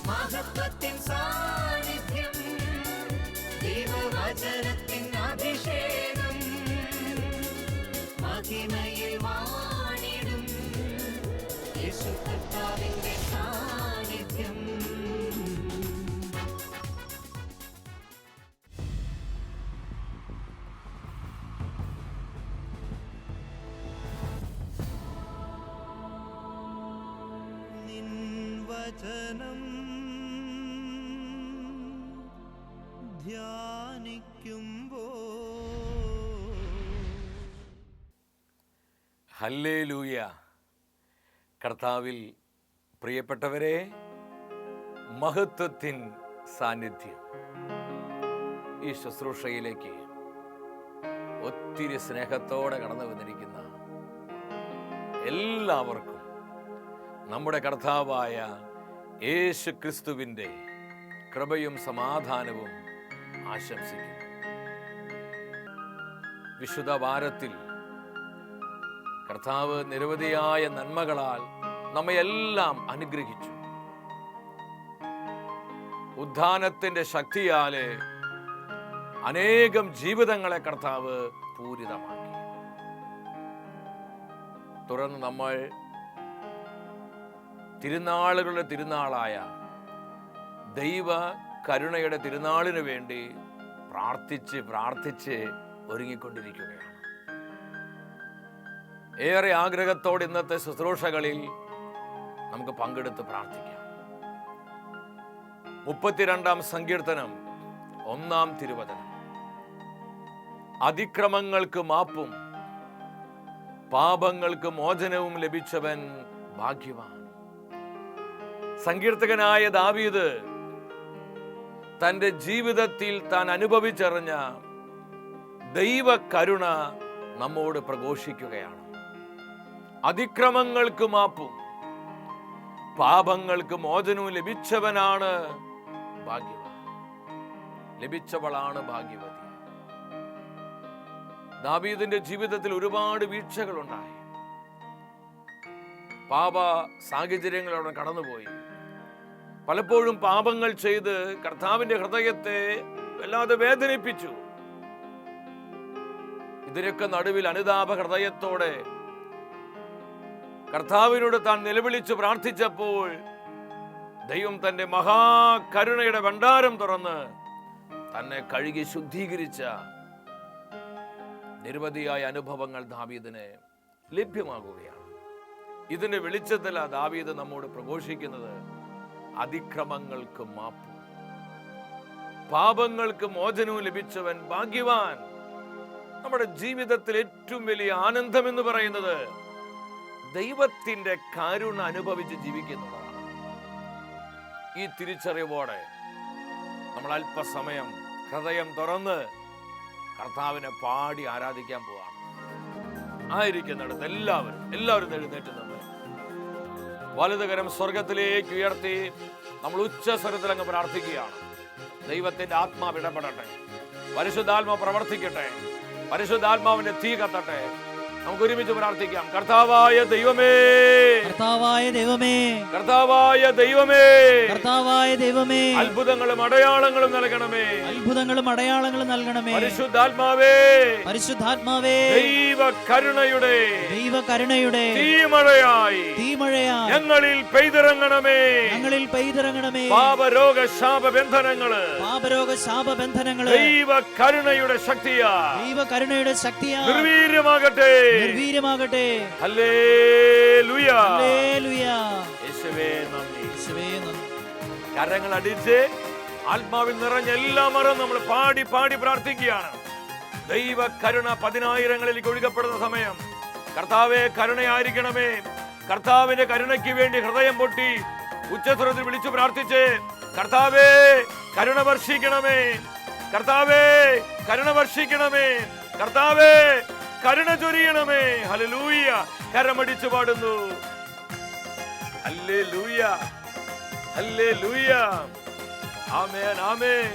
മഹത്വത്തിൻ സാന്നിധ്യം, ദൈവവചനത്തിൻ അഭിഷേകം, മഹിമയിൽ വാണിടും യേശു കർത്താവിന്റെ സാന്നിധ്യം. വചനം ധ്യാനിക്കുമ്പോൾ ഹല്ലേലൂയ. കർത്താവിൽ പ്രിയപ്പെട്ടവരെ, മഹത്വത്തിൻ സാന്നിധ്യം ഈ ശുശ്രൂഷയിലേക്ക് ഒത്തിരി സ്നേഹത്തോടെ കടന്നു വന്നിരിക്കുന്ന എല്ലാവർക്കും നമ്മുടെ കർത്താവായ യേശു ക്രിസ്തുവിൻ്റെ കൃപയും സമാധാനവും ആശംസിക്കുന്നു. വിശുദ്ധ വാരത്തിൽ കർത്താവ് നിരവധിയായ നന്മകളാൽ നമ്മയെല്ലാം അനുഗ്രഹിച്ചു. ഉദ്ധാനത്തിന്റെ ശക്തിയാല് അനേകം ജീവിതങ്ങളെ കർത്താവ് പൂരിതമാക്കി. തുടർന്ന് നമ്മൾ തിരുനാളുകളുടെ തിരുനാളായ ദൈവ കരുണയുടെ തിരുനാളിനു വേണ്ടി പ്രാർത്ഥിച്ച് ഒരുങ്ങിക്കൊണ്ടിരിക്കുകയാണ്. ഏറെ ആഗ്രഹത്തോടെ ഇന്നത്തെ ശുശ്രൂഷകളിൽ നമുക്ക് പങ്കെടുത്ത് പ്രാർത്ഥിക്കാം. 32-ാം സങ്കീർത്തനം 1-ാം തിരുവചനം: അതിക്രമങ്ങൾക്ക് മാപ്പും പാപങ്ങൾക്ക് മോചനവും ലഭിച്ചവൻ ഭാഗ്യവാൻ. സങ്കീർത്തകനായ ദാവീദ് തന്റെ ജീവിതത്തിൽ താൻ അനുഭവിച്ചറിഞ്ഞ ദൈവ കരുണ നമ്മോട് പ്രഘോഷിക്കുകയാണ്. അതിക്രമങ്ങൾക്ക് മാപ്പും പാപങ്ങൾക്ക് മോചനവും ലഭിച്ചവനാണ് ഭാഗ്യവാൻ, ലഭിച്ചവളാണ് ഭാഗ്യവതി. ദാവീദിന്റെ ജീവിതത്തിൽ ഒരുപാട് വീഴ്ചകളുണ്ടായി. പാപ സാഹചര്യങ്ങളോടെ കടന്നുപോയി. പലപ്പോഴും പാപങ്ങൾ ചെയ്ത് കർത്താവിന്റെ ഹൃദയത്തെ വല്ലാതെ വേദനിപ്പിച്ചു. ഇതിനൊക്കെ നടുവിൽ അനുതാപ ഹൃദയത്തോടെ കർത്താവിനോട് താൻ നിലവിളിച്ച് പ്രാർത്ഥിച്ചപ്പോൾ ദൈവം തന്റെ മഹാകരുണയുടെ ഭണ്ഡാരം തുറന്ന് തന്നെ കഴുകി ശുദ്ധീകരിച്ച നിരവധിയായ അനുഭവങ്ങൾ ദാവീദിന് ലഭ്യമാകുകയാണ്. ഇതിന്റെ വെളിച്ചത്തിലാ ദാവീദ് നമ്മോട് പ്രഘോഷിക്കുന്നത് അതിക്രമങ്ങൾക്ക് മാപ്പും പാപങ്ങൾക്ക് മോചനവും ലഭിച്ചവൻ ഭാഗ്യവാൻ. നമ്മുടെ ജീവിതത്തിൽ ഏറ്റവും വലിയ ആനന്ദം എന്ന് പറയുന്നത് ദൈവത്തിന്റെ കരുണ അനുഭവിച്ച് ജീവിക്കുന്നതാണ്. ഈ തിരിച്ചറിവോടെ നമ്മൾ അല്പസമയം ഹൃദയം തുറന്ന് കർത്താവിനെ പാടി ആരാധിക്കാൻ പോവാണ്. ആയിരിക്കുന്നിടത്ത് എല്ലാവരും എഴുന്നേറ്റ് നിന്ന് വലതുകരം സ്വർഗത്തിലേക്ക് ഉയർത്തി നമ്മൾ ഉച്ചസ്വരത്തിൽ അങ്ങ് പ്രാർത്ഥിക്കുകയാണ്. ദൈവത്തിന്റെ ആത്മാവ് ഇടപെടട്ടെ, പരിശുദ്ധാത്മാവ് പ്രവർത്തിക്കട്ടെ, പരിശുദ്ധാത്മാവിന്റെ തീ കത്തട്ടെ. നമുക്ക് ഒരുമിച്ച് പ്രാർത്ഥിക്കാം. കർത്താവായ ദൈവമേ, കർത്താവായ ദൈവമേ, കർത്താവായ ദൈവമേ, കർത്താവായ ദൈവമേ, അത്ഭുതങ്ങളും അടയാളങ്ങളും നൽകണമേ, അത്ഭുതങ്ങളും അടയാളങ്ങളും നൽകണമേ. പരിശുദ്ധാത്മാവേ, പരിശുദ്ധാത്മാവേ, ദൈവകരുണയുടെ തീമഴയായി ഞങ്ങളിൽ പെയ്തിറങ്ങണമേ, പെയ്തിറങ്ങണമേ. പാപരോഗ ശാപബന്ധനങ്ങള് ദൈവകരുണയുടെ ശക്തിയാ നിർവീര്യമാകട്ടെ. ഹല്ലേലൂയ, യേശുവേ നന്ദി. കരങ്ങൾ അടിച്ച് ആത്മാവിൽ നിറഞ്ഞ എല്ലാ മറന്ന് നമ്മൾ പാടി പ്രാർത്ഥിക്കുകയാണ്. ദൈവ കരുണ 10,000ങ്ങളിലേക്ക് ഒഴുകപ്പെടുന്ന സമയം കർത്താവേ കരുണയായിരിക്കണമേ. കർത്താവിന്റെ കരുണയ്ക്ക് വേണ്ടി ഹൃദയം പൊട്ടി ഉച്ചസ്വരത്തിൽ വിളിച്ചു പ്രാർത്ഥിച്ച് കർത്താവേ കരുണ വർഷിക്കണമേ, കർത്താവേ കരുണ വർഷിക്കണമേ, കർത്താവേ കരുണ ചൊരിയണമേ. ഹല്ലേലൂയ. കരമടിച്ചു പാടുന്നു. ഹല്ലേലൂയ, ഹല്ലേലൂയ, ആമേൻ, ആമേൻ.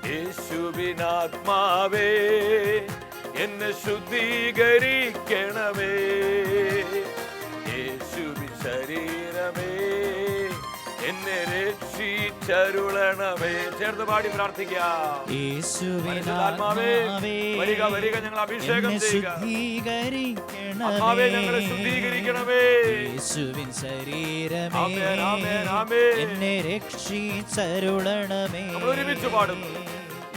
യേശുവിനാത്മാവേ എന്നെ ശുദ്ധീകരിക്കണമേ, യേശുവിൻ ശരീരമേ എന്നെ രക്ഷിച്ചരുളണമേ. ചേർത്ത് പാടി പ്രാർത്ഥിക്കാം. പരിശുദ്ധാത്മാവേ, വരിക വരിക, ഞങ്ങൾ അഭിഷേകം ചെയ്യുക. ആത്മാവേ, ഞങ്ങളെ ശുദ്ധീകരിക്കണമേ. യേശുവിൻ ശരീരമേ, ആമേൻ, ആമേൻ, ആമേൻ. എന്നെ രക്ഷിച്ചരുളണമേ. നമ്മൾ ഒരുമിച്ച് പാടുന്നു.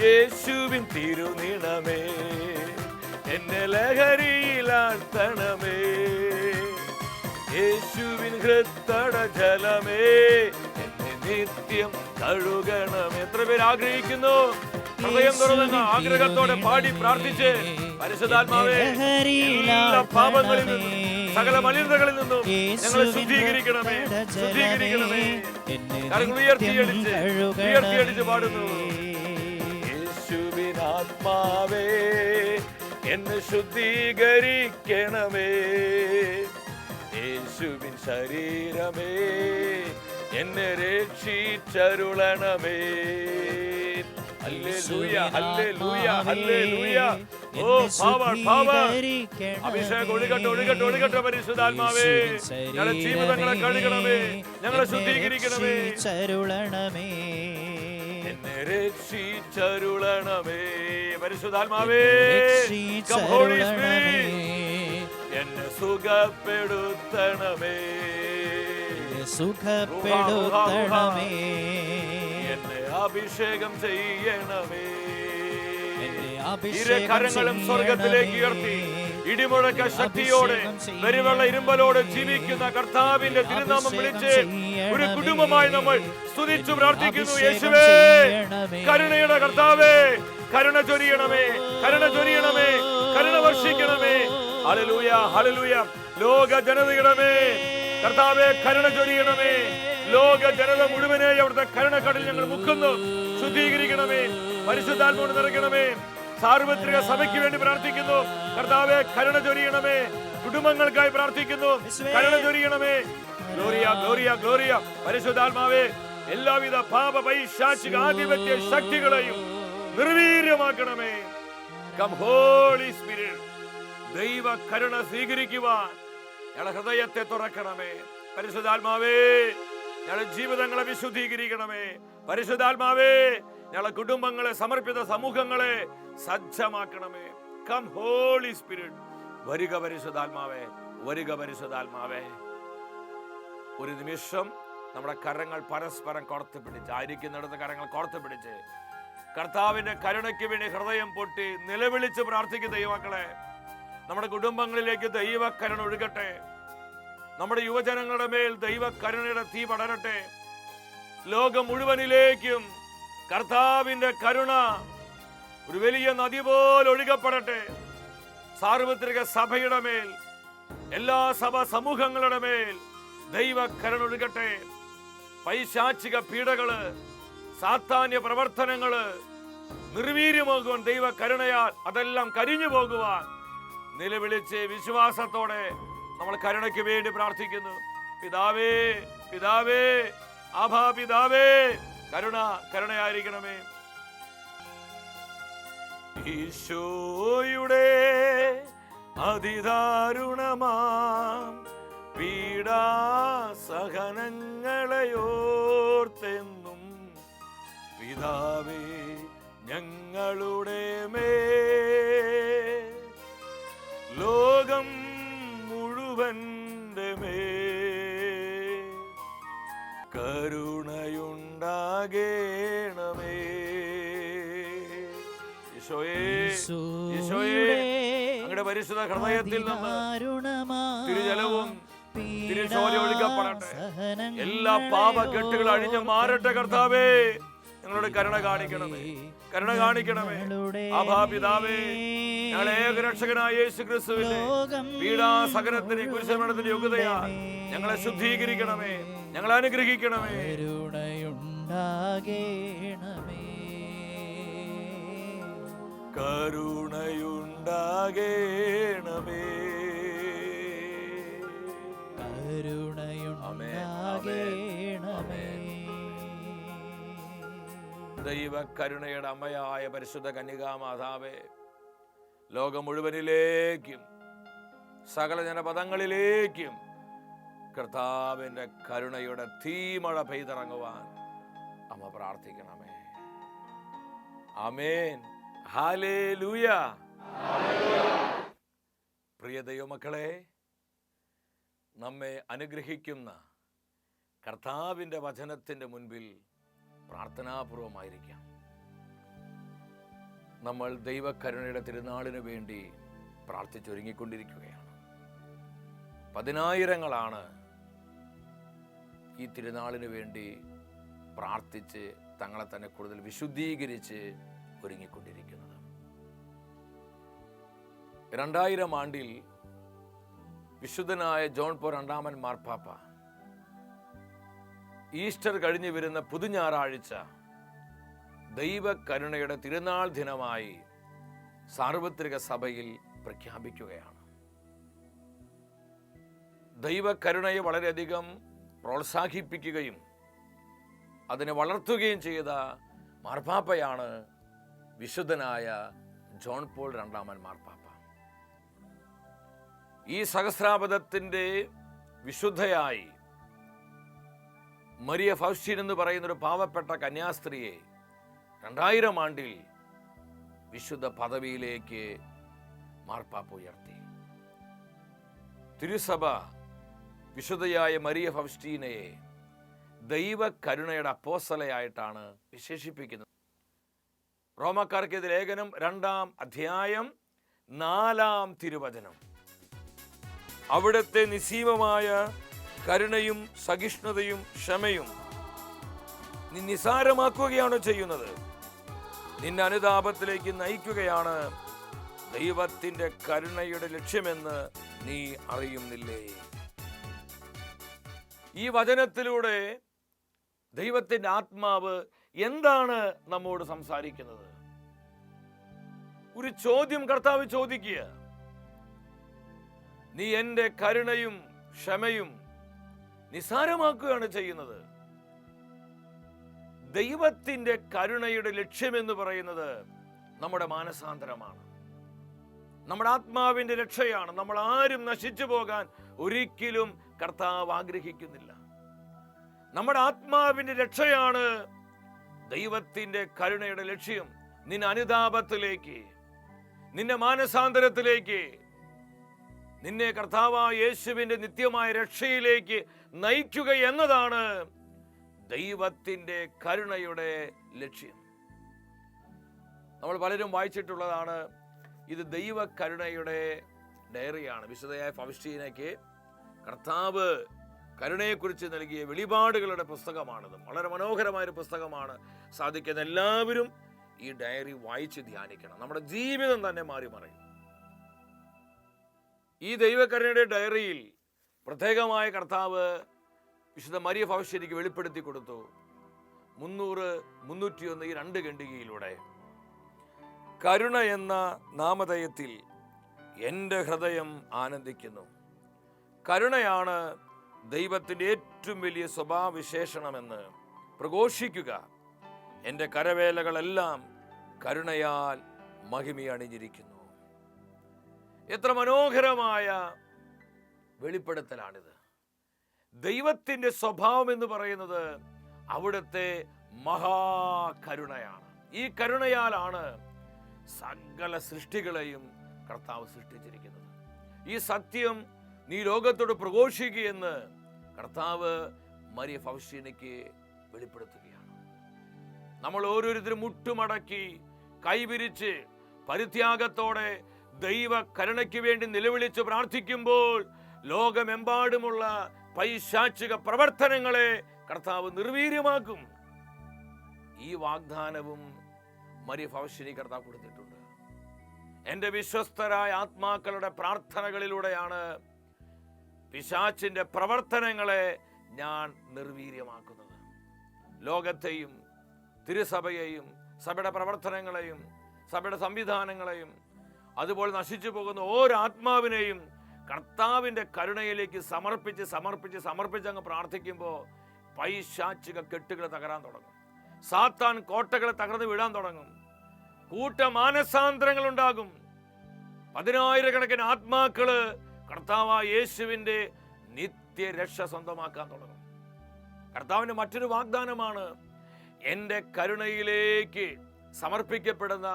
യേശുവിൻ തിരുനിണമേ, എന്നെ ലഹരിയിലാഴ്ത്തണമേ. യേശുവിൻ ഹൃത്തട ജലമേ, എന്നെ നിത്യം കഴുകണമേ. എത്ര പേര് ആഗ്രഹിക്കുന്നു? ഹൃദയം തുറന്ന ആഗ്രഹത്തോടെ പാടി പ്രാർത്ഥിച്ച്, പരിശുദ്ധാത്മാവേ, എല്ലാ പാപങ്ങളിൽ നിന്നും സകല മലിനതകളിൽ നിന്നും ഞങ്ങളെ ശുദ്ധീകരിക്കണമേ, ശുദ്ധീകരിക്കണമേ. കരങ്ങൾ ഉയർത്തിയടിച്ച് പാടുന്നു. യേശുവിൻ ആത്മാവേ, എന്നെ ശുദ്ധീകരിക്കണമേ. യേശുവിൻ ശരീരമേ, എന്നെ രക്ഷിച്ചരുളണമേ. Hallelujah, hallelujah, hallelujah. Oh power, power. അഭിഷേകം ഒഴുകട്ടെ, ഒഴുകട്ടെ, ഒഴുകട്ടെ. പരിശുദ്ധാത്മാവേ, ഞങ്ങളുടെ ജീവിതങ്ങളെ കഴുകണമേ, ഞങ്ങളെ ശുദ്ധീകരിക്കണമേ. എന്നെ രക്ഷിച്ചരുളണമേ. പരിശുദ്ധാത്മാവേ, come Holy Spirit. എന്നെ സുഖപ്പെടുത്തണമേ, സുഖപ്പെടുത്തണമേ. എന്നെ അഭിഷേകം ചെയ്യണമേ. ഇരു കരങ്ങളും സ്വർഗത്തിലേക്ക് ഉയർത്തി ഇടിമുഴക്ക ശക്തിയോടെ വെരുവെള്ള ഇരുമ്പലോടെ ജീവിക്കുന്ന കർത്താവിന്റെ തിരുനാമം വിളിച്ച് ഒരു കുടുംബമായി നമ്മൾ സ്തുതിച്ചു പ്രാർത്ഥിക്കുന്നു. യേശുവേ, കരുണയുടെ കർത്താവേ, കരുണ ചൊരിയണമേ, കരുണ ചൊരിയണമേ, കരുണ വർഷിക്കണമേ. Hallelujah, hallelujah. ലോക ജനതയുടെ മേൽ കർത്താവേ കരുണ ചൊരിയണമേ. ലോക ജനത മുഴുവനെ അവിടുത്തെ കരുണക്കടൽ ഞങ്ങൾ മുക്കുന്നു. ശുദ്ധീകരിക്കണമേ, പരിശുദ്ധാത്മാവോട് നിറയ്ക്കണമേ. സാർവത്രിക സഭയ്ക്ക് വേണ്ടി പ്രാർത്ഥിക്കുന്നു. കർത്താവേ, കരുണ ചൊരിയണമേ. കുടുംബങ്ങൾക്കായി പ്രാർത്ഥിക്കുന്നു, കരുണ ചൊരിയണമേ. Gloria, gloria, gloria. പരിശുദ്ധാത്മാവേ, എല്ലാവിധ പാപ പൈശാചിക ആധിപത്യ ശക്തികളെയും നിർവീര്യമാക്കണമേ. Come holy spirit. ദൈവ കരുണ സ്വീകരിക്കുവാൻ ഞങ്ങളുടെ ഹൃദയത്തെ തുറക്കണമേ. പരിശുദ്ധാത്മാവേ, ഞങ്ങളുടെ ജീവിതങ്ങളെ വിശുദ്ധീകരിക്കണമേ. പരിശുദ്ധാത്മാവേ, ഞങ്ങളുടെ കുടുംബങ്ങളെ, സമർപ്പിത സമൂഹങ്ങളെ സജ്ജമാക്കണമേ. Come holy spirit. വരിക പരിശുദ്ധാത്മാവേ, വരിക പരിശുദ്ധാത്മാവേ. ഒരു നിമിഷം നമ്മുടെ കരങ്ങൾ പരസ്പരം കോർത്ത് പിടിച്ച്, ആയിരിക്കുന്നിടത്ത് കരങ്ങൾ കോർത്ത് പിടിച്ച് കർത്താവിന്റെ കരുണയ്ക്ക് വേണ്ടി ഹൃദയം പൊട്ടി നിലവിളിച്ച് പ്രാർത്ഥിക്കുന്ന ദൈവമക്കളെ, നമ്മുടെ കുടുംബങ്ങളിലേക്ക് ദൈവ കരുണ ഒഴുകട്ടെ. നമ്മുടെ യുവജനങ്ങളുടെ മേൽ ദൈവ കരുണയുടെ തീ പടരട്ടെ. ലോകം മുഴുവനിലേക്കും കർത്താവിന്റെ കരുണ ഒരു വലിയ നദി പോലെ ഒഴുകപ്പെടട്ടെ. സാർവത്രിക സഭയുടെ മേൽ, എല്ലാ സഭ സമൂഹങ്ങളുടെ മേൽ ദൈവ കരുണ ഒഴുകട്ടെ. പൈശാചിക പീഡകള്, സാത്താന്യ പ്രവർത്തനങ്ങള് നിർവീര്യമാകുവാൻ ദൈവ കരുണയാൽ അതെല്ലാം കരിഞ്ഞു പോകുവാൻ നിലവിളിച്ച് വിശ്വാസത്തോടെ നമ്മൾ കരുണയ്ക്ക് വേണ്ടി പ്രാർത്ഥിക്കുന്നു. പിതാവേ, പിതാവേ, ആഭാ പിതാവേ, കരുണ, കരുണയായിരിക്കണമേ. ഈശോയുടെ അതിദാരുണമാം പീഡാസഹനങ്ങളെയോർത്തെന്നും പിതാവേ ഞങ്ങളുടെ മേൽ, ലോകം മുഴുവന്റെ മേൽ കരുണയുണ്ടാകേണമേ. ഈശോയേ, ഈശോയേ, അങ്ങയുടെ പരിശുദ്ധ ഹൃദയത്തിൽ നിന്ന് തിരുജലവും തിരുശോല ഒഴുകപ്പെടട്ടെ. എല്ലാ പാപക്കെട്ടുകൾ അഴിഞ്ഞു മാറട്ടെ. കർത്താവേ, ഞങ്ങളുടെ കരുണ കാണിക്കണമേ, കരുണ കാണിക്കണമേ. ആഭാ പിതാവേ, ഞങ്ങളെ ഏകരക്ഷകനായ യേശു ക്രിസ്തുവിന്റെ പീഡാസഹനത്തിന് കുരിശുമരണത്തിന്റെ യോഗ്യതയാ ഞങ്ങളെ ശുദ്ധീകരിക്കണമേ, ഞങ്ങളെ അനുഗ്രഹിക്കണമേ. കരുണയുണ്ടാകേണമേ. ദൈവ കരുണയുടെ അമ്മയായ പരിശുദ്ധ കന്യകാമാതാവേ, ലോകം മുഴുവനിലേക്കും സകല ജനപദങ്ങളിലേക്കും കർത്താവിൻ്റെ കരുണയുടെ തീമഴ പെയ്തിറങ്ങുവാൻ അമ്മ പ്രാർത്ഥിക്കണമേ. ആമേൻ. ഹല്ലേലൂയ. പ്രിയ ദൈവമക്കളെ, നമ്മെ അനുഗ്രഹിക്കുന്ന കർത്താവിൻ്റെ വചനത്തിൻ്റെ മുൻപിൽ പ്രാർത്ഥനാപൂർവമായിരിക്കാം. നമ്മൾ ദൈവകരുണയുടെ തിരുനാളിന് വേണ്ടി പ്രാർത്ഥിച്ചൊരുങ്ങിക്കൊണ്ടിരിക്കുകയാണ്. പതിനായിരങ്ങളാണ് ഈ തിരുനാളിന് വേണ്ടി പ്രാർത്ഥിച്ച് തങ്ങളെ തന്നെ കൂടുതൽ വിശുദ്ധീകരിച്ച് ഒരുങ്ങിക്കൊണ്ടിരിക്കുന്നത്. 2000 ആണ്ടിൽ വിശുദ്ധനായ ജോൺ പോൾ രണ്ടാമൻ മാർപ്പാപ്പ ഈസ്റ്റർ കഴിഞ്ഞു വരുന്ന പുതുഞാറാഴ്ച ദൈവകരുണയുടെ തിരുനാൾ ദിനമായി സാർവത്രിക സഭയിൽ പ്രഖ്യാപിക്കുകയാണ്. ദൈവകരുണയെ വളരെയധികം പ്രോത്സാഹിപ്പിക്കുകയും അതിനെ വളർത്തുകയും ചെയ്ത മാർപ്പാപ്പയാണ് വിശുദ്ധനായ ജോൺ പോൾ രണ്ടാമൻ മാർപ്പാപ്പ. ഈ സഹസ്രാബ്ദത്തിൻ്റെ വിശുദ്ധയായി മരിയ ഫൗസ്റ്റീൻ എന്ന് പറയുന്നൊരു പാവപ്പെട്ട കന്യാസ്ത്രീയെ 2000 ആണ്ടിൽ വിശുദ്ധ പദവിയിലേക്ക് മാർപ്പാപ്പ ഉയർത്തി. തിരുസഭ വിശുദ്ധയായ മരിയ ഫൗസ്റ്റീനയെ ദൈവകരുണയുടെ അപ്പോസ്തലയായിട്ടാണ് വിശേഷിപ്പിക്കുന്നത്. റോമാക്കാർക്കെതിരെ ലേഖനം 2-ാം അധ്യായം 4-ാം തിരുവചനം. അവിടുത്തെ നിസ്സീമമായ കരുണയും സഹിഷ്ണുതയും ക്ഷമയും നീ നിസാരമാക്കുകയാണോ ചെയ്യുന്നത്? നിന്നെ അനുതാപത്തിലേക്ക് നയിക്കുകയാണ് ദൈവത്തിൻ്റെ കരുണയുടെ ലക്ഷ്യമെന്ന് നീ അറിയുന്നില്ലേ? ഈ വചനത്തിലൂടെ ദൈവത്തിൻ്റെ ആത്മാവ് എന്താണ് നമ്മോട് സംസാരിക്കുന്നത്? ഒരു ചോദ്യം കർത്താവ് ചോദിക്കുക. നീ എൻ്റെ കരുണയും ക്ഷമയും നിസാരമാക്കുകയാണ് ചെയ്യുന്നത്. ദൈവത്തിൻ്റെ കരുണയുടെ ലക്ഷ്യമെന്ന് പറയുന്നത് നമ്മുടെ മാനസാന്തരമാണ്, നമ്മുടെ ആത്മാവിൻ്റെ രക്ഷയാണ്. നമ്മൾ ആരും നശിച്ചു പോകാൻ ഒരിക്കലും കർത്താവ് ആഗ്രഹിക്കുന്നില്ല. നമ്മുടെ ആത്മാവിൻ്റെ രക്ഷയാണ് ദൈവത്തിൻ്റെ കരുണയുടെ ലക്ഷ്യം. നിന്നെ അനുതാപത്തിലേക്ക്, നിന്നെ മാനസാന്തരത്തിലേക്ക്, നിന്നെ കർത്താവായ യേശുവിൻ്റെ നിത്യമായ രക്ഷയിലേക്ക് നയിക്കുക എന്നതാണ് ദൈവത്തിൻ്റെ കരുണയുടെ ലക്ഷ്യം. നമ്മൾ പലരും വായിച്ചിട്ടുള്ളതാണ്. ഇത് ദൈവകരുണയുടെ ഡയറിയാണ്. വിശുദ്ധയായ ഫൗസ്റ്റീനയ്ക്ക് കർത്താവ് കരുണയെക്കുറിച്ച് നൽകിയ വെളിപാടുകളുടെ പുസ്തകമാണിത്. വളരെ മനോഹരമായൊരു പുസ്തകമാണ്. സാധിക്കുന്ന എല്ലാവരും ഈ ഡയറി വായിച്ച് ധ്യാനിക്കണം. നമ്മുടെ ജീവിതം തന്നെ മാറി മറിയും. ഈ ദൈവകരുണയുടെ ഡയറിയിൽ പ്രത്യേകമായ കർത്താവ് വിശുദ്ധ മരിയ ഫൗസ്റ്റീനയ്ക്ക് വെളിപ്പെടുത്തി കൊടുത്തു. 300, 301 ഈ 2 ഖണ്ഡികയിലൂടെ കരുണ എന്ന നാമധേയത്തിൽ എൻ്റെ ഹൃദയം ആനന്ദിക്കുന്നു. കരുണയാണ് ദൈവത്തിൻ്റെ ഏറ്റവും വലിയ സ്വഭാവവിശേഷണമെന്ന് പ്രഘോഷിക്കുക. എൻ്റെ കരവേലകളെല്ലാം കരുണയാൽ മഹിമയണിഞ്ഞിരിക്കുന്നു. എത്ര മനോഹരമായ വെളിപ്പെടുത്തലാണിത്. ദൈവത്തിൻ്റെ സ്വഭാവം എന്ന് പറയുന്നത് അവിടുത്തെ മഹാകരുണയാണ്. ഈ കരുണയാലാണ് സകല സൃഷ്ടികളെയും കർത്താവ് സൃഷ്ടിച്ചിരിക്കുന്നത്. ഈ സത്യം നീ ലോകത്തോട് പ്രഘോഷിക്കുകയെന്ന് കർത്താവ് മരിയ ഫൗസ്റ്റീനയ്ക്ക് വെളിപ്പെടുത്തുകയാണ്. നമ്മൾ ഓരോരുത്തരും മുട്ടുമടക്കി കൈവിരിച്ച് പരിത്യാഗത്തോടെ ദൈവ കരുണയ്ക്ക് വേണ്ടി നിലവിളിച്ച് പ്രാർത്ഥിക്കുമ്പോൾ ലോകമെമ്പാടുമുള്ള പൈശാചിക പ്രവർത്തനങ്ങളെ കർത്താവ് നിർവീര്യമാക്കും. ഈ വാഗ്ദാനവും മരിയ ഫൗസ്റ്റീനയ്ക്ക് കർത്താവ് കൊടുത്തിട്ടുണ്ട്. എൻ്റെ വിശ്വസ്തരായ ആത്മാക്കളുടെ പ്രാർത്ഥനകളിലൂടെയാണ് പിശാചിന്റെ പ്രവർത്തനങ്ങളെ ഞാൻ നിർവീര്യമാക്കുന്നത്. ലോകത്തെയും തിരുസഭയെയും സഭയുടെ പ്രവർത്തനങ്ങളെയും സഭയുടെ സംവിധാനങ്ങളെയും അതുപോലെ നശിച്ചു പോകുന്ന ഓരോ ആത്മാവിനെയും കർത്താവിൻ്റെ കരുണയിലേക്ക് സമർപ്പിച്ച് അങ്ങ് പ്രാർത്ഥിക്കുമ്പോൾ പൈശാചിക കെട്ടുകൾ തകരാൻ തുടങ്ങും. സാത്താൻ കോട്ടകളെ തകർന്ന് വീഴാൻ തുടങ്ങും. കൂട്ടമാനസാന്തരങ്ങൾ ഉണ്ടാകും. 10,000 കണക്കിന് ആത്മാക്കള് കർത്താവായ യേശുവിൻ്റെ നിത്യ നിത്യരക്ഷ സ്വന്തമാക്കാൻ തുടങ്ങും. കർത്താവിന്റെ മറ്റൊരു വാഗ്ദാനമാണ്, എൻ്റെ കരുണയിലേക്ക് സമർപ്പിക്കപ്പെടുന്ന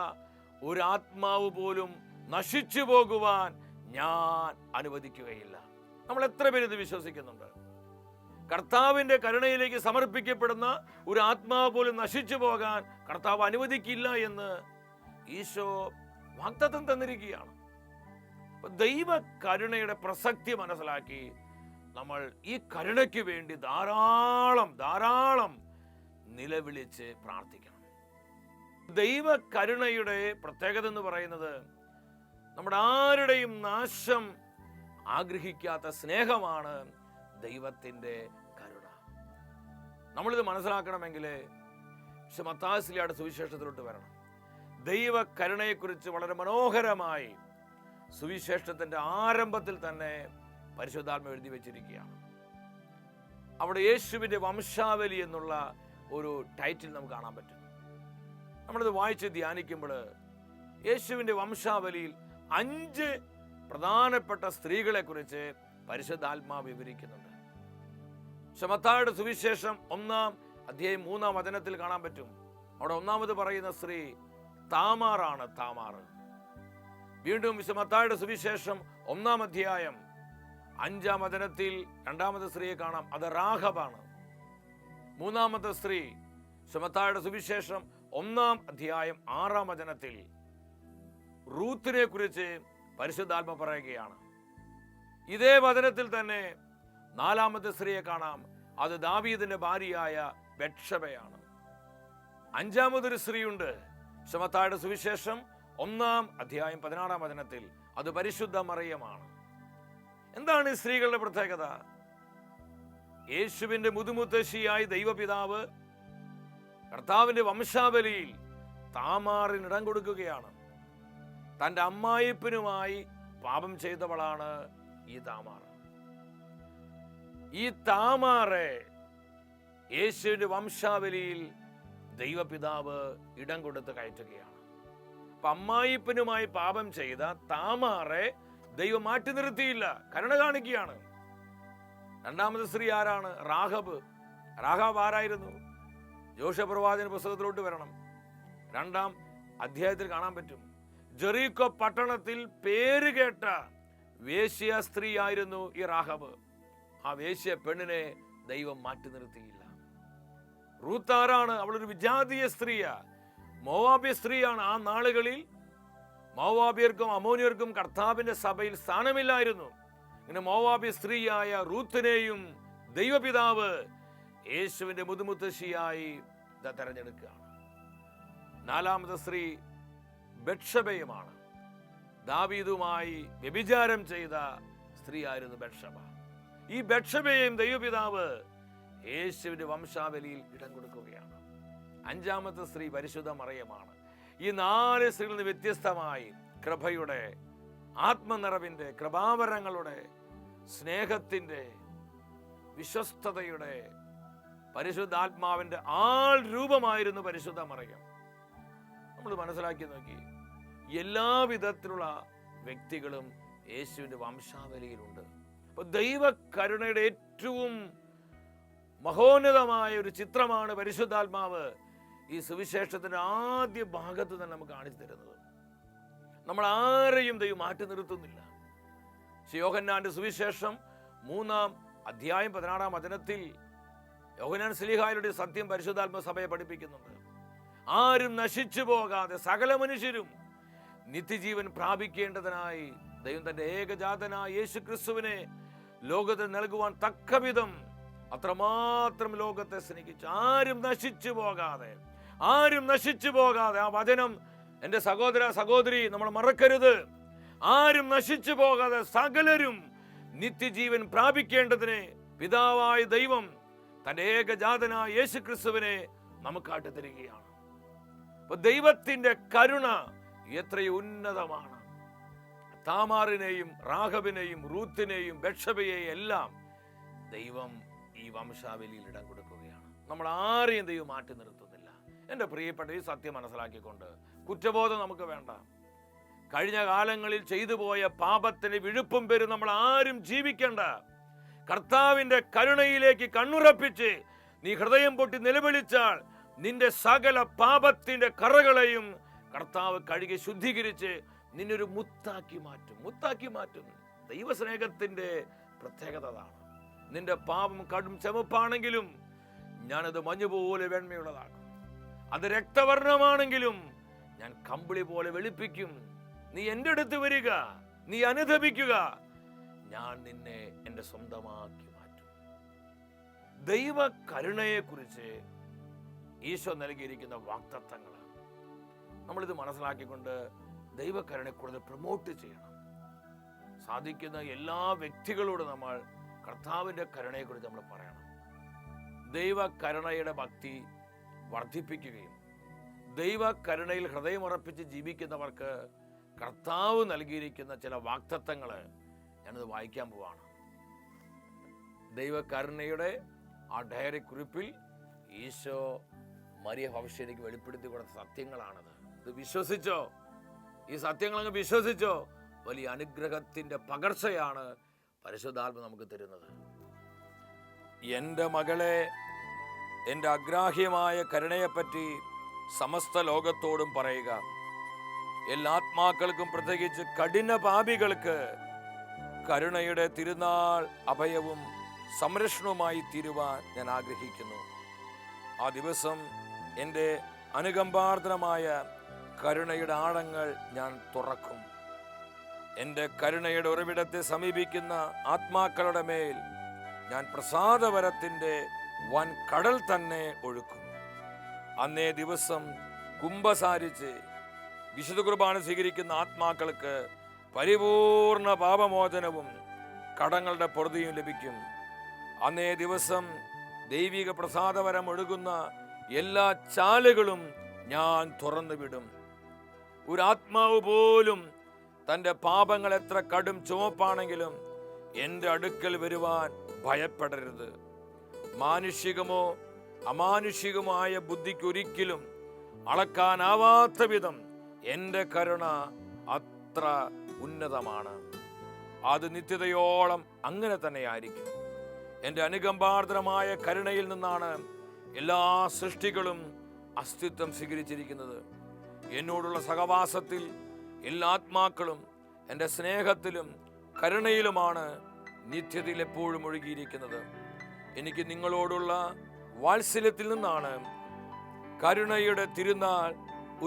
ഒരു ആത്മാവ് പോലും നശിച്ചു പോകുവാൻ ഞാൻ അനുവദിക്കുകയില്ല. നമ്മൾ എത്ര പേര് ഇത് വിശ്വസിക്കുന്നുണ്ട്? കർത്താവിന്റെ കരുണയിലേക്ക് സമർപ്പിക്കപ്പെടുന്ന ഒരു ആത്മാവ് പോലും നശിച്ചു പോകാൻ കർത്താവ് അനുവദിക്കില്ല എന്ന് ഈശോ വാഗ്ദത്തം തന്നിരിക്കുകയാണ്. ദൈവ കരുണയുടെ പ്രസക്തി മനസ്സിലാക്കി നമ്മൾ ഈ കരുണയ്ക്ക് വേണ്ടി ധാരാളം നിലവിളിച്ച് പ്രാർത്ഥിക്കണം. ദൈവ കരുണയുടെ പ്രത്യേകത എന്ന് പറയുന്നത് നമ്മുടെ ആരുടെയും നാശം ആഗ്രഹിക്കാത്ത സ്നേഹമാണ് ദൈവത്തിൻ്റെ കരുണ. നമ്മളിത് മനസ്സിലാക്കണമെങ്കിൽ മത്തായിയുടെ സുവിശേഷത്തിലോട്ട് വരണം. ദൈവ കരുണയെക്കുറിച്ച് വളരെ മനോഹരമായി സുവിശേഷത്തിന്റെ ആരംഭത്തിൽ തന്നെ പരിശുദ്ധാത്മ എഴുതി വെച്ചിരിക്കുകയാണ്. അവിടെ യേശുവിൻ്റെ വംശാവലി എന്നുള്ള ഒരു ടൈറ്റിൽ നമുക്ക് കാണാൻ പറ്റും. നമ്മളിത് വായിച്ച് ധ്യാനിക്കുമ്പോൾ യേശുവിൻ്റെ വംശാവലിയിൽ 5 പ്രധാനപ്പെട്ട സ്ത്രീകളെ കുറിച്ച് പരിശുദ്ധാത്മാവ് വിവരിക്കുന്നുണ്ട്. മത്തായിയുടെ സുവിശേഷം 1-ാം അധ്യായം 3-ാം വചനത്തിൽ കാണാൻ പറ്റും. അവിടെ ഒന്നാമത് പറയുന്ന സ്ത്രീ താമാറാണ്. താമാർ. വീണ്ടും മത്തായിയുടെ സുവിശേഷം 1-ാം അധ്യായം 5-ാം വചനത്തിൽ രണ്ടാമത്തെ സ്ത്രീയെ കാണാം, അത് റാഹബാണ്. മൂന്നാമത്തെ സ്ത്രീ മത്തായിയുടെ സുവിശേഷം 1-ാം അധ്യായം 6-ാം വചനത്തിൽ റൂത്തിനെ കുറിച്ച് പരിശുദ്ധാത്മ പറയുകയാണ്. ഇതേ വചനത്തിൽ തന്നെ 4-ാമത്തെ സ്ത്രീയെ കാണാം, അത് ദാവീദിന്റെ ഭാര്യയായ ബത്ശബയാണ്. 5-ാമതൊരു സ്ത്രീയുണ്ട് മത്തായിയുടെ സുവിശേഷം 1-ാം അധ്യായം 16-ാം വചനത്തിൽ, അത് പരിശുദ്ധ മറിയമാണ്. എന്താണ് ഈ സ്ത്രീകളുടെ പ്രത്യേകത? യേശുവിന്റെ മുതുമുത്തശ്ശിയായി ദൈവപിതാവ് കർത്താവിന്റെ വംശാവലിയിൽ താമാറിന് ഇടം കൊടുക്കുകയാണ്. തൻ്റെ അമ്മായിപ്പനുമായി പാപം ചെയ്തവളാണ് ഈ താമാർ. ഈ താമാറെ യേശുവിന്റെ വംശാവലിയിൽ ദൈവപിതാവ് ഇടം കൊടുത്ത് കയറ്റുകയാണ്. അപ്പൊ അമ്മായിപ്പനുമായി പാപം ചെയ്ത താമാറെ ദൈവം മാറ്റി നിർത്തിയില്ല, കരുണ കാണിക്കുകയാണ്. രണ്ടാമത്തെ സ്ത്രീ ആരാണ്? റാഹബ്. റാഹബ് ആരായിരുന്നു? യോശുവ പുസ്തകത്തിലോട്ട് വരണം. 2-ാം അധ്യായത്തിൽ കാണാൻ പറ്റും. ജെറീക്കോ പട്ടണത്തിൽ പേര് കേട്ട വേശ്യ സ്ത്രീ ആയിരുന്നു ഈ റാഹബ്. ആ വേശ്യ പെണ്ണിനെ ദൈവം മാറ്റി നിർത്തിയില്ല. റൂത്ത് ആരാണ്? അവളൊരു വിജാതീയ സ്ത്രീയാ, മോവാബ്യ സ്ത്രീയാണ്. ആ നാളുകളിൽ മോവാബ്യർക്കും അമോനിയർക്കും കർത്താവിന്റെ സഭയിൽ സ്ഥാനമില്ലായിരുന്നു. ഇങ്ങനെ മോവാബ്യ സ്ത്രീയായ റൂത്തിനെയും ദൈവപിതാവ് യേശുവിന്റെ മുതുമുത്തശ്ശിയായി തെരഞ്ഞെടുക്കുകയാണ്. 4-ാമത്തെ സ്ത്രീ ബത്ശബയുമാണ്. ദാവീദുമായി വ്യഭിചാരം ചെയ്ത സ്ത്രീ ആയിരുന്നു ബത്ശബ. ഈ ബത്ശബയെയും ദൈവപിതാവ് യേശുവിന്റെ വംശാവലിയിൽ ഇടം കൊടുക്കുകയാണ്. 5-ാമത്തെ സ്ത്രീ പരിശുദ്ധ മറിയമാണ്. ഈ 4 സ്ത്രീകളിൽ നിന്ന് വ്യത്യസ്തമായി കൃപയുടെ, ആത്മനിറവിന്റെ, കൃപാവരങ്ങളുടെ, സ്നേഹത്തിന്റെ, വിശ്വസ്തതയുടെ, പരിശുദ്ധാത്മാവിന്റെ ആൾ രൂപമായിരുന്നു പരിശുദ്ധ മറിയം. നമ്മൾ മനസ്സിലാക്കി നോക്കി, എല്ലാവിധത്തിലുള്ള വ്യക്തികളും യേശുവിന്റെ വംശാവലിയിലുണ്ട്. അപ്പൊ ദൈവ കരുണയുടെ ഏറ്റവും മഹോന്നതമായ ഒരു ചിത്രമാണ് പരിശുദ്ധാത്മാവ് ഈ സുവിശേഷത്തിന്റെ ആദ്യ ഭാഗത്ത് തന്നെ നമുക്ക് കാണിച്ചു തരുന്നത്. നമ്മൾ ആരെയും ദൈവം മാറ്റി നിർത്തുന്നില്ല. യോഹന്നാന്റെ സുവിശേഷം 3-ാം അധ്യായം 16-ാം വചനത്തിൽ യോഹന്നാൻ ശ്ലീഹായുടെ സത്യം പരിശുദ്ധാത്മ സഭയെ പഠിപ്പിക്കുന്നുണ്ട്. ആരും നശിച്ചു പോകാതെ സകല മനുഷ്യരും നിത്യജീവൻ പ്രാപിക്കേണ്ടതിനായി ദൈവം തന്റെ ഏകജാതനായ യേശു ക്രിസ്തുവിനെ ലോകത്തിന് നൽകുവാൻ തക്കവിധം അത്രമാത്രം ലോകത്തെ സ്നേഹിച്ചു. ആരും നശിച്ചു പോകാതെ ആ വചനം എൻ്റെ സഹോദര സഹോദരി നമ്മൾ മറക്കരുത്. ആരും നശിച്ചു പോകാതെ സകലരും നിത്യജീവൻ പ്രാപിക്കേണ്ടതിന് പിതാവായ ദൈവം തന്റെ ഏകജാതനായ യേശു ക്രിസ്തുവിനെ നമുക്കായിട്ട് തരികയാണ്. അപ്പൊ ദൈവത്തിന്റെ കരുണ എത്രയോ ഉന്നതമാണ്. താമാറിനെയും റാഹബിനെയും റൂത്തിനെയും ബത്ശബയെയും എല്ലാം ദൈവം ഈ വംശാവലിയിൽ ഇടം കൊടുക്കുകയാണ്. നമ്മൾ ആരെയും ദൈവം മാറ്റി നിർത്തുന്നില്ല. എൻ്റെ പ്രിയപ്പെട്ട ഈ സത്യം മനസ്സിലാക്കിക്കൊണ്ട് കുറ്റബോധം നമുക്ക് വേണ്ട. കഴിഞ്ഞ കാലങ്ങളിൽ ചെയ്തു പോയ പാപത്തിന് വിഴുപ്പും പേരും നമ്മൾ ആരും ജീവിക്കേണ്ട. കർത്താവിന്റെ കരുണയിലേക്ക് കണ്ണുറപ്പിച്ച് നീ ഹൃദയം പൊട്ടി നിലവിളിച്ചാൽ നിന്റെ സകല പാപത്തിന്റെ കറകളെയും കർത്താവ് കഴുകി ശുദ്ധീകരിച്ച് നിന്നൊരു മുത്താക്കി മാറ്റും. ദൈവസ്നേഹത്തിന്റെ പ്രത്യേകത അതാണ്. നിന്റെ പാപം കടും ചുമപ്പാണെങ്കിലും ഞാനത് മഞ്ഞുപോലെ വെണ്മയുള്ളതാക്കും. അത് രക്തവർണ്ണമാണെങ്കിലും ഞാൻ കമ്പിളി പോലെ വെളുപ്പിക്കും. നീ എൻ്റെ അടുത്ത് വരിക, നീ അനുതപിക്കുക, ഞാൻ നിന്നെ എൻ്റെ സ്വന്തമാക്കി മാറ്റും. ദൈവ കരുണയെ കുറിച്ച് ഈശോ നൽകിയിരിക്കുന്ന വാഗ്ദത്തങ്ങൾ നമ്മളിത് മനസ്സിലാക്കിക്കൊണ്ട് ദൈവകരുണയെ കൂടുതൽ പ്രൊമോട്ട് ചെയ്യണം. സാധിക്കുന്ന എല്ലാ വ്യക്തികളോടും നമ്മൾ കർത്താവിൻ്റെ കരുണയെക്കുറിച്ച് നമ്മൾ പറയണം. ദൈവ കരുണയുടെ ഭക്തി വർദ്ധിപ്പിക്കുകയും ദൈവ കരുണയിൽ ഹൃദയമുറപ്പിച്ച് ജീവിക്കുന്നവർക്ക് കർത്താവ് നൽകിയിരിക്കുന്ന ചില വാഗ്ദത്തങ്ങൾ ഞാനത് വായിക്കാൻ പോവാണ്. ദൈവ കരുണയുടെ ആ ഡയറി കുറിപ്പിൽ ഈശോ മറിയ ഭവിഷ്യതയ്ക്ക് വെളിപ്പെടുത്തി കൊടുത്ത സത്യങ്ങളാണത്. ഇത് വിശ്വസിച്ചോ? ഈ സത്യങ്ങൾ അങ്ങ് വിശ്വസിച്ചോ? വലിയ അനുഗ്രഹത്തിന്റെ പകർച്ചയാണ് പരിശുദ്ധാത്മ നമുക്ക് തരുന്നത്. എൻ്റെ മകളെ, എൻ്റെ അഗ്രാഹ്യമായ കരുണയെപ്പറ്റി സമസ്ത ലോകത്തോടും പറയുക. എല്ലാ ആത്മാക്കൾക്കും, പ്രത്യേകിച്ച് കഠിന പാപികൾക്ക് കരുണയുടെ തിരുനാൾ അഭയവും സംരക്ഷണവുമായി തീരുവാൻ ഞാൻ ആഗ്രഹിക്കുന്നു. ആ ദിവസം എൻ്റെ അനുകമ്പാർദ്രമായ കരുണയുടെ ആഴങ്ങൾ ഞാൻ തുറക്കും. എൻ്റെ കരുണയുടെ ഉറവിടത്തെ സമീപിക്കുന്ന ആത്മാക്കളുടെ മേൽ ഞാൻ പ്രസാദവരത്തിൻ്റെ വൻ കടൽ തന്നെ ഒഴുക്കും. അന്നേ ദിവസം കുംഭസാരിച്ച് വിശുദ്ധ കുർബാന സ്വീകരിക്കുന്ന ആത്മാക്കൾക്ക് പരിപൂർണ പാപമോചനവും കടങ്ങളുടെ പൊറുതിയും ലഭിക്കും. അന്നേ ദിവസം ദൈവിക പ്രസാദവരം ഒഴുകുന്ന എല്ലാ ചാലുകളും ഞാൻ തുറന്നു വിടും. ഒരു ആത്മാവ് പോലും തൻ്റെ പാപങ്ങൾ എത്ര കടും ചുമപ്പാണെങ്കിലും എൻ്റെ അടുക്കൽ വരുവാൻ ഭയപ്പെടരുത്. മാനുഷികമോ അമാനുഷികമായ ബുദ്ധിക്ക് ഒരിക്കലും അളക്കാനാവാത്ത വിധം എൻ്റെ കരുണ അത്ര ഉന്നതമാണ്. അത് നിത്യതയോളം അങ്ങനെ തന്നെയായിരിക്കും. എൻ്റെ അനുകമ്പാർദ്രമായ കരുണയിൽ നിന്നാണ് എല്ലാ സൃഷ്ടികളും അസ്തിത്വം സ്വീകരിച്ചിരിക്കുന്നത്. എന്നോടുള്ള സഹവാസത്തിൽ എല്ലാ ആത്മാക്കളും എൻ്റെ സ്നേഹത്തിലും കരുണയിലുമാണ് നിത്യതയിൽ എപ്പോഴും ഒഴുകിയിരിക്കുന്നത്. എനിക്ക് നിങ്ങളോടുള്ള വാത്സല്യത്തിൽ നിന്നാണ് കരുണയുടെ തിരുനാൾ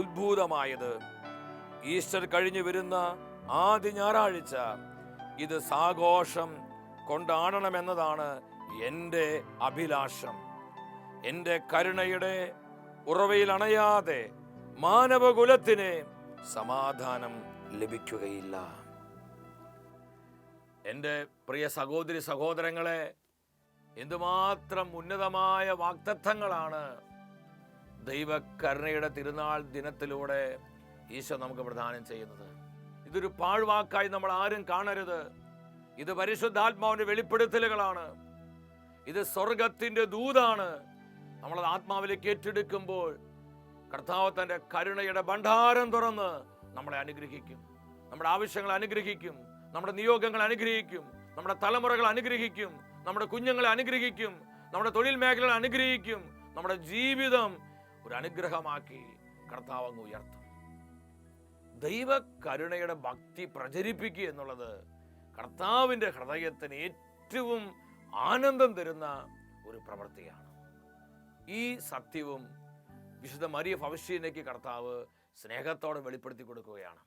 ഉദ്ഭൂതമായത്. ഈസ്റ്റർ കഴിഞ്ഞു വരുന്ന ആദ്യ ഞായറാഴ്ച ഇത് സാഘോഷം കൊണ്ടാടണമെന്നതാണ് എൻ്റെ അഭിലാഷം. എൻ്റെ കരുണയുടെ ഉറവയിൽ അണയാതെ മാനവകുലത്തിന് സമാധാനം ലഭിക്കുകയില്ല. എൻ്റെ പ്രിയ സഹോദരി സഹോദരങ്ങളെ, എന്തുമാത്രം ഉന്നതമായ വാഗ്ദത്തങ്ങളാണ് ദൈവകരുണയുടെ തിരുനാൾ ദിനത്തിലൂടെ ഈശോ നമുക്ക് പ്രദാനം ചെയ്യുന്നത്. ഇതൊരു പാഴ്വാക്കായി നമ്മൾ ആരും കാണരുത്. ഇത് പരിശുദ്ധാത്മാവിന്റെ വെളിപ്പെടുത്തലുകളാണ്. ഇത് സ്വർഗത്തിന്റെ ദൂതാണ്. നമ്മളത് ആത്മാവിലേക്ക് ഏറ്റെടുക്കുമ്പോൾ കർത്താവ് തന്റെ കരുണയുടെ ഭണ്ഡാരം തുറന്ന് നമ്മളെ അനുഗ്രഹിക്കും. നമ്മുടെ ആവശ്യങ്ങൾ അനുഗ്രഹിക്കും, നമ്മുടെ നിയോഗങ്ങൾ അനുഗ്രഹിക്കും, നമ്മുടെ തലമുറകൾ അനുഗ്രഹിക്കും, നമ്മുടെ കുഞ്ഞുങ്ങളെ അനുഗ്രഹിക്കും, നമ്മുടെ തൊഴിൽ മേഖലകൾ അനുഗ്രഹിക്കും. നമ്മുടെ ജീവിതം ഒരു അനുഗ്രഹമാക്കി കർത്താവ് അങ്ങ് ഉയർത്തും. ദൈവ കരുണയുടെ ഭക്തി പ്രചരിപ്പിക്കുക എന്നുള്ളത് കർത്താവിൻ്റെ ഹൃദയത്തിന് ഏറ്റവും ആനന്ദം തരുന്ന ഒരു പ്രവൃത്തിയാണ്. ഈ സത്യവും വിശുദ്ധ മറിയ ഭവിഷ്യതയ്ക്ക് കർത്താവ് സ്നേഹത്തോടെ വെളിപ്പെടുത്തി കൊടുക്കുകയാണ്.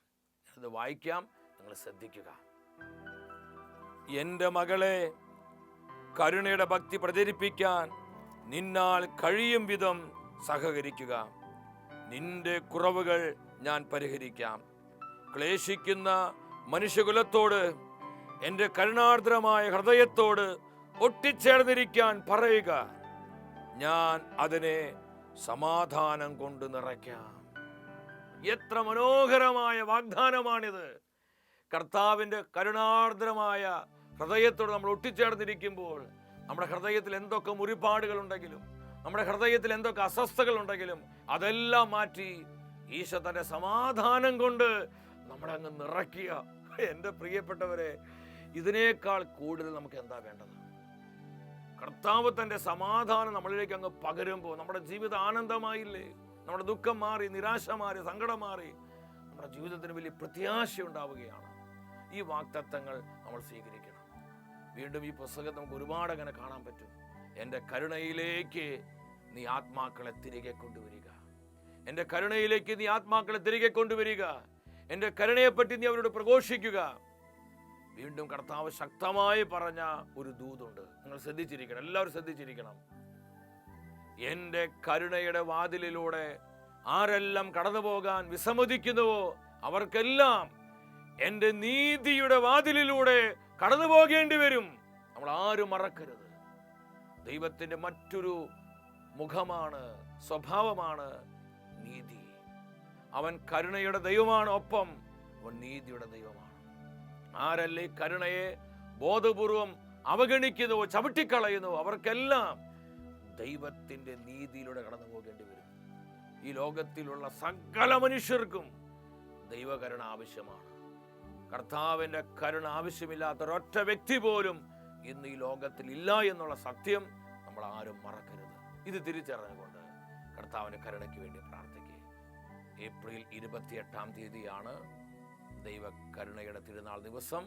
അത് വായിക്കാം, നിങ്ങൾ ശ്രദ്ധിക്കുക. എൻ്റെ മകളെ, കരുണയുടെ ഭക്തി പ്രചരിപ്പിക്കാൻ നിന്നാൽ കഴിയും വിധം സഹകരിക്കുക. നിന്റെ കുറവുകൾ ഞാൻ പരിഹരിക്കാം. ക്ലേശിക്കുന്ന മനുഷ്യകുലത്തോട് എൻ്റെ കരുണാർദ്രമായ ഹൃദയത്തോട് ഒട്ടിച്ചേർന്നിരിക്കാൻ പറയുക. ഞാൻ അതിനെ സമാധാനം കൊണ്ട് നിറയ്ക്കാം. എത്ര മനോഹരമായ വാഗ്ദാനമാണിത്! കർത്താവിൻ്റെ കരുണാർദ്രമായ ഹൃദയത്തോട് നമ്മൾ ഒട്ടിച്ചേർന്നിരിക്കുമ്പോൾ നമ്മുടെ ഹൃദയത്തിൽ എന്തൊക്കെ മുറിപ്പാടുകളുണ്ടെങ്കിലും, നമ്മുടെ ഹൃദയത്തിൽ എന്തൊക്കെ അസ്വസ്ഥതകളുണ്ടെങ്കിലും അതെല്ലാം മാറ്റി ഈശോ തൻ്റെ സമാധാനം കൊണ്ട് നമ്മളെ അങ്ങ് നിറയ്ക്കുക. എൻ്റെ പ്രിയപ്പെട്ടവരെ, ഇതിനേക്കാൾ കൂടുതൽ നമുക്ക് എന്താ വേണ്ടത്? കർത്താവ് തൻ്റെ സമാധാനം നമ്മളിലേക്ക് അങ്ങ് പകരുമ്പോൾ നമ്മുടെ ജീവിതം ആനന്ദമായില്ലേ? നമ്മുടെ ദുഃഖം മാറി, നിരാശ മാറി, സങ്കടം മാറി, നമ്മുടെ ജീവിതത്തിന് വലിയ പ്രത്യാശ ഉണ്ടാവുകയാണ്. ഈ വാഗ്ദത്തങ്ങൾ നമ്മൾ സ്വീകരിക്കണം. വീണ്ടും ഈ പുസ്തകത്തിൽ നമുക്ക് ഒരുപാട് അങ്ങനെ കാണാൻ പറ്റും. എൻ്റെ കരുണയിലേക്ക് നീ ആത്മാക്കളെ തിരികെ കൊണ്ടുവരിക, എൻ്റെ കരുണയിലേക്ക് നീ ആത്മാക്കളെ തിരികെ കൊണ്ടുവരിക, എൻ്റെ കരുണയെപ്പറ്റി നീ അവരോട് പ്രഘോഷിക്കുക. വീണ്ടും കർത്താവ് ശക്തമായി പറഞ്ഞ ഒരു ദൂതുണ്ട്. നിങ്ങൾ ശ്രദ്ധിച്ചിരിക്കണം, എല്ലാവരും ശ്രദ്ധിച്ചിരിക്കണം. എൻ്റെ കരുണയുടെ വാതിലിലൂടെ ആരെല്ലാം കടന്നു പോകാൻ വിസമ്മതിക്കുന്നുവോ അവർക്കെല്ലാം എൻ്റെ നീതിയുടെ വാതിലിലൂടെ കടന്നു പോകേണ്ടി വരും. നമ്മൾ ആരും മറക്കരുത്. ദൈവത്തിൻ്റെ മറ്റൊരു മുഖമാണ്, സ്വഭാവമാണ് നീതി. അവൻ കരുണയുടെ ദൈവമാണ്, ഒപ്പം അവൻ നീതിയുടെ ദൈവമാണ്. ആരല്ലേ കരുണയെ ബോധപൂർവം അവഗണിക്കുന്നുവോ, ചവിട്ടിക്കളയുന്നുവോ അവർക്കെല്ലാം ദൈവത്തിൻ്റെ നീതിയിലൂടെ കടന്നു പോകേണ്ടി വരും. ഈ ലോകത്തിലുള്ള സകല മനുഷ്യർക്കും ദൈവകരുണ ആവശ്യമാണ്. കർത്താവിൻ്റെ കരുണ ആവശ്യമില്ലാത്ത ഒരൊറ്റ വ്യക്തി പോലും ഇന്ന് ഈ ലോകത്തിൽ ഇല്ല എന്നുള്ള സത്യം നമ്മൾ ആരും മറക്കരുത്. ഇത് തിരിച്ചറിഞ്ഞുകൊണ്ട് കർത്താവിൻ്റെ കരുണയ്ക്ക് വേണ്ടി പ്രാർത്ഥിക്കുക. ഏപ്രിൽ 28 ദൈവ കരുണയുടെ തിരുനാൾ ദിവസം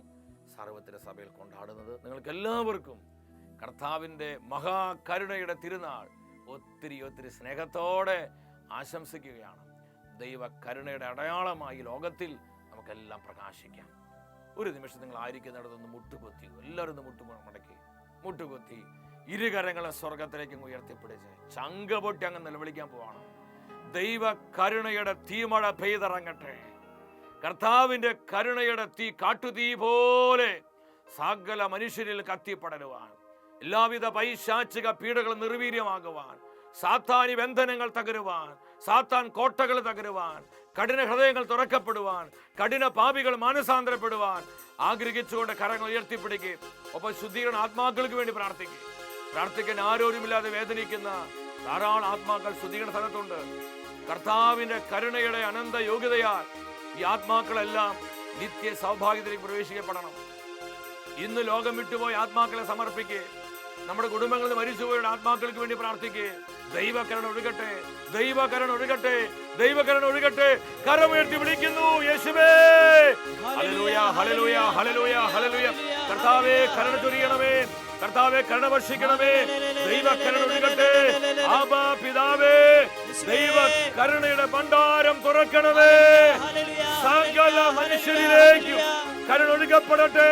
സർവ്വത്ര സഭയിൽ കൊണ്ടാടുന്നത്. നിങ്ങൾക്ക് എല്ലാവർക്കും കർത്താവിൻ്റെ മഹാകരുണയുടെ തിരുനാൾ ഒത്തിരി ഒത്തിരി സ്നേഹത്തോടെ ആശംസിക്കുകയാണ്. ദൈവ കരുണയുടെ അടയാളമായി ലോകത്തിൽ നമുക്കെല്ലാം പ്രകാശിക്കാം. ഒരു നിമിഷം നിങ്ങൾ ആയിരിക്കുന്നിടത്തൊന്ന് മുട്ടുകൊത്തി, എല്ലാവരും ഒന്ന് മുട്ടുകൊത്തി ഇരുകരങ്ങളെ സ്വർഗത്തിലേക്ക് ഉയർത്തിപ്പിടിച്ച് ചങ്ക പൊട്ടി അങ്ങ് നിലവിളിക്കാൻ പോവാണ്. ദൈവ കരുണയുടെ തീമഴ പെയ്തിറങ്ങട്ടെ. കർത്താവിൻ്റെ കരുണയുടെ തീ കാട്ടുതീ പോലെ സകല മനുഷ്യരിൽ കത്തിപ്പടരുവാൻ, എല്ലാവിധ പൈശാചിക പീഡകൾ നിർവീര്യമാകുവാൻ, സാത്താനി ബന്ധനങ്ങൾ തകരുവാൻ, സാത്താൻ കോട്ടകൾ തകരുവാൻ, കഠിന ഹൃദയങ്ങൾ തുറക്കപ്പെടുവാൻ, കഠിന പാപികൾ മാനസാന്തരപ്പെടുവാൻ ആഗ്രഹിച്ചുകൊണ്ട് കരങ്ങൾ ഉയർത്തിപ്പിടിക്കുക. ഒപ്പം ശുദ്ധീകരണ ആത്മാക്കൾക്ക് വേണ്ടി പ്രാർത്ഥിക്കാൻ ആരോരുമില്ലാതെ വേദനിക്കുന്ന ധാരാളം ആത്മാക്കൾ ശുദ്ധീകരണ സ്ഥലത്തുണ്ട്. കർത്താവിന്റെ കരുണയുടെ അനന്ത യോഗ്യതയാൽ ഈ ആത്മാക്കളെല്ലാം നിത്യ സൗഭാഗ്യത്തിലേക്ക് പ്രവേശിക്കപ്പെടണം. ഇന്ന് ലോകം വിട്ടുപോയ ആത്മാക്കളെ സമർപ്പിക്കുക. നമ്മുടെ കുടുംബങ്ങളിൽ മരിച്ചുപോയുടെ ആത്മാക്കൾക്ക് വേണ്ടി പ്രാർത്ഥിക്കുക. ദൈവകരുണ ഒഴുകട്ടെ, ദൈവകരുണ ഒഴുകട്ടെ, ദൈവകരുണ ഒഴുകട്ടെ. കരമുയർത്തി വിളിക്കുന്നു, യേശുവേ, ഹല്ലേലൂയ, ഹല്ലേലൂയ, ഹല്ലേലൂയ, ഹല്ലേലൂയ. കർത്താവേ കരുണ ചൊരിയണമേ, കർത്താവേ കരുണ വർഷിക്കണമേ, ദൈവകരുണ ഒഴുകട്ടെ. ആബാ പിതാവേ, ദൈവ കരുണയുടെ ഭണ്ഡാരം തുറക്കണമേ. സകല മനുഷ്യരിലേക്കും കരുണ ഒഴുകപ്പെടട്ടെ.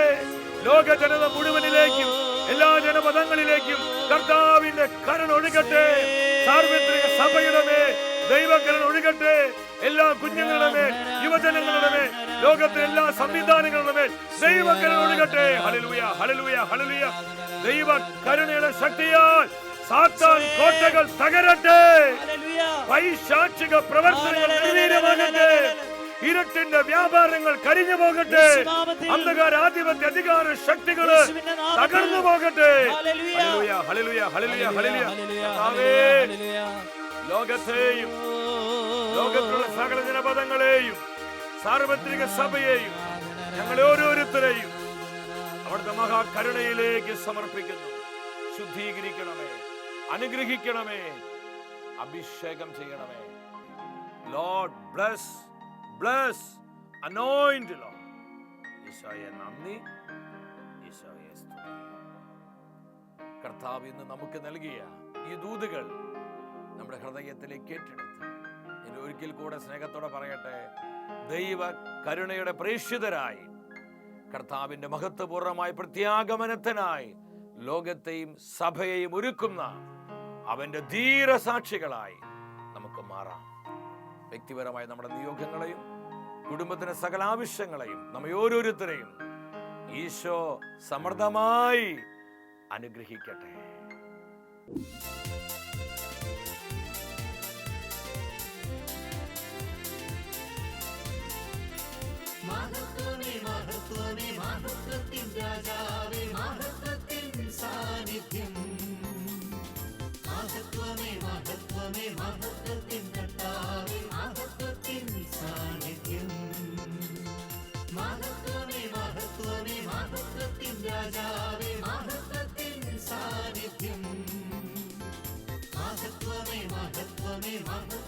ലോക ജനത മുഴുവനിലേക്കും എല്ലാ ജനപദങ്ങളിലേക്കും കർത്താവിന്റെ കരുണ ഒഴുകട്ടെ. സാർവത്രിക സഭയുടെ മേൽ ദൈവകരുണ ഒഴുകട്ടെ. എല്ലാ കുഞ്ഞുങ്ങളുടെ മേൽ, യുവജനങ്ങളുടെ മേൽ, ലോകത്തെ എല്ലാ സംവിധാനങ്ങളുടെ മേൽ ദൈവകരുണ ഒഴുകട്ടെ. Hallelujah, hallelujah, hallelujah. ദൈവ കരുണയുടെ ശക്തിയാൽ സാത്താൻ കോട്ടകൾ തകരട്ടെ. പൈശാചിക പ്രവർത്തനങ്ങൾ നിർവീര്യമാകട്ടെ. ഇരുട്ടിന്റെ വ്യാപാരങ്ങൾ കരിഞ്ഞു പോകട്ടെ. അന്ധകാര ആധിപത്യ അധികാര ശക്തികള് തകർന്നു പോകട്ടെ. Hallelujah, hallelujah, hallelujah, hallelujah. ലോകത്തെയും ലോകത്തിലുള്ള സകല ജനപദങ്ങളെയും സാർവത്രിക സഭയെയും ഞങ്ങളെ ഓരോരുത്തരെയും അവിടുത്തെ മഹാകരുണയിലേക്ക് സമർപ്പിക്കുന്നു. ശുദ്ധീകരിക്കണമേ, അനുഗ്രഹിക്കണമേ, അഭിഷേകം ചെയ്യണമേ. Lord bless, bless, anoint Lord. ഈശോയെ നന്ദി, ഈശോയെ സ്തുതി. കർത്താവ് ഇന്ന് നമുക്ക് നൽകിയ ഈ ദൂതുകൾ നമ്മുടെ ഹൃദയത്തിലേക്ക് ഏറ്റെടുത്ത് ഇനി ഒരിക്കൽ കൂടെ സ്നേഹത്തോടെ പറയട്ടെ, ദൈവ കരുണയുടെ പ്രേക്ഷിതരായി കർത്താവിന്റെ മഹത്വപൂർണമായ പ്രത്യാഗമനത്തിനായി ലോകത്തെയും സഭയെയും ഒരുക്കുന്ന അവന്റെ ധീരസാക്ഷികളായി നമുക്ക് മാറാം. വ്യക്തിപരമായ നമ്മുടെ നിയോഗങ്ങളെയും കുടുംബത്തിന്റെ സകല ആവശ്യങ്ങളെയും നമ്മെ ഓരോരുത്തരെയും ഈശോ സമൃദ്ധമായി അനുഗ്രഹിക്കട്ടെ. മഹത്വമേ മഹത്വമേ മഹത്വത്തിൻ രാജാവേ, മഹത്വത്തിൻ സാന്നിധ്യം. മഹത്വമേ മഹത്വമേ മഹത്വത്തിൻ കർത്താവേ, മഹത്വത്തിൻ സാന്നിധ്യം. മഹത്വമേ മഹത്വമേ മഹത്വത്തിൻ രാജാവേ, മഹത്വത്തിൻ സാന്നിധ്യം. മഹത്വമേ മഹത്വമേ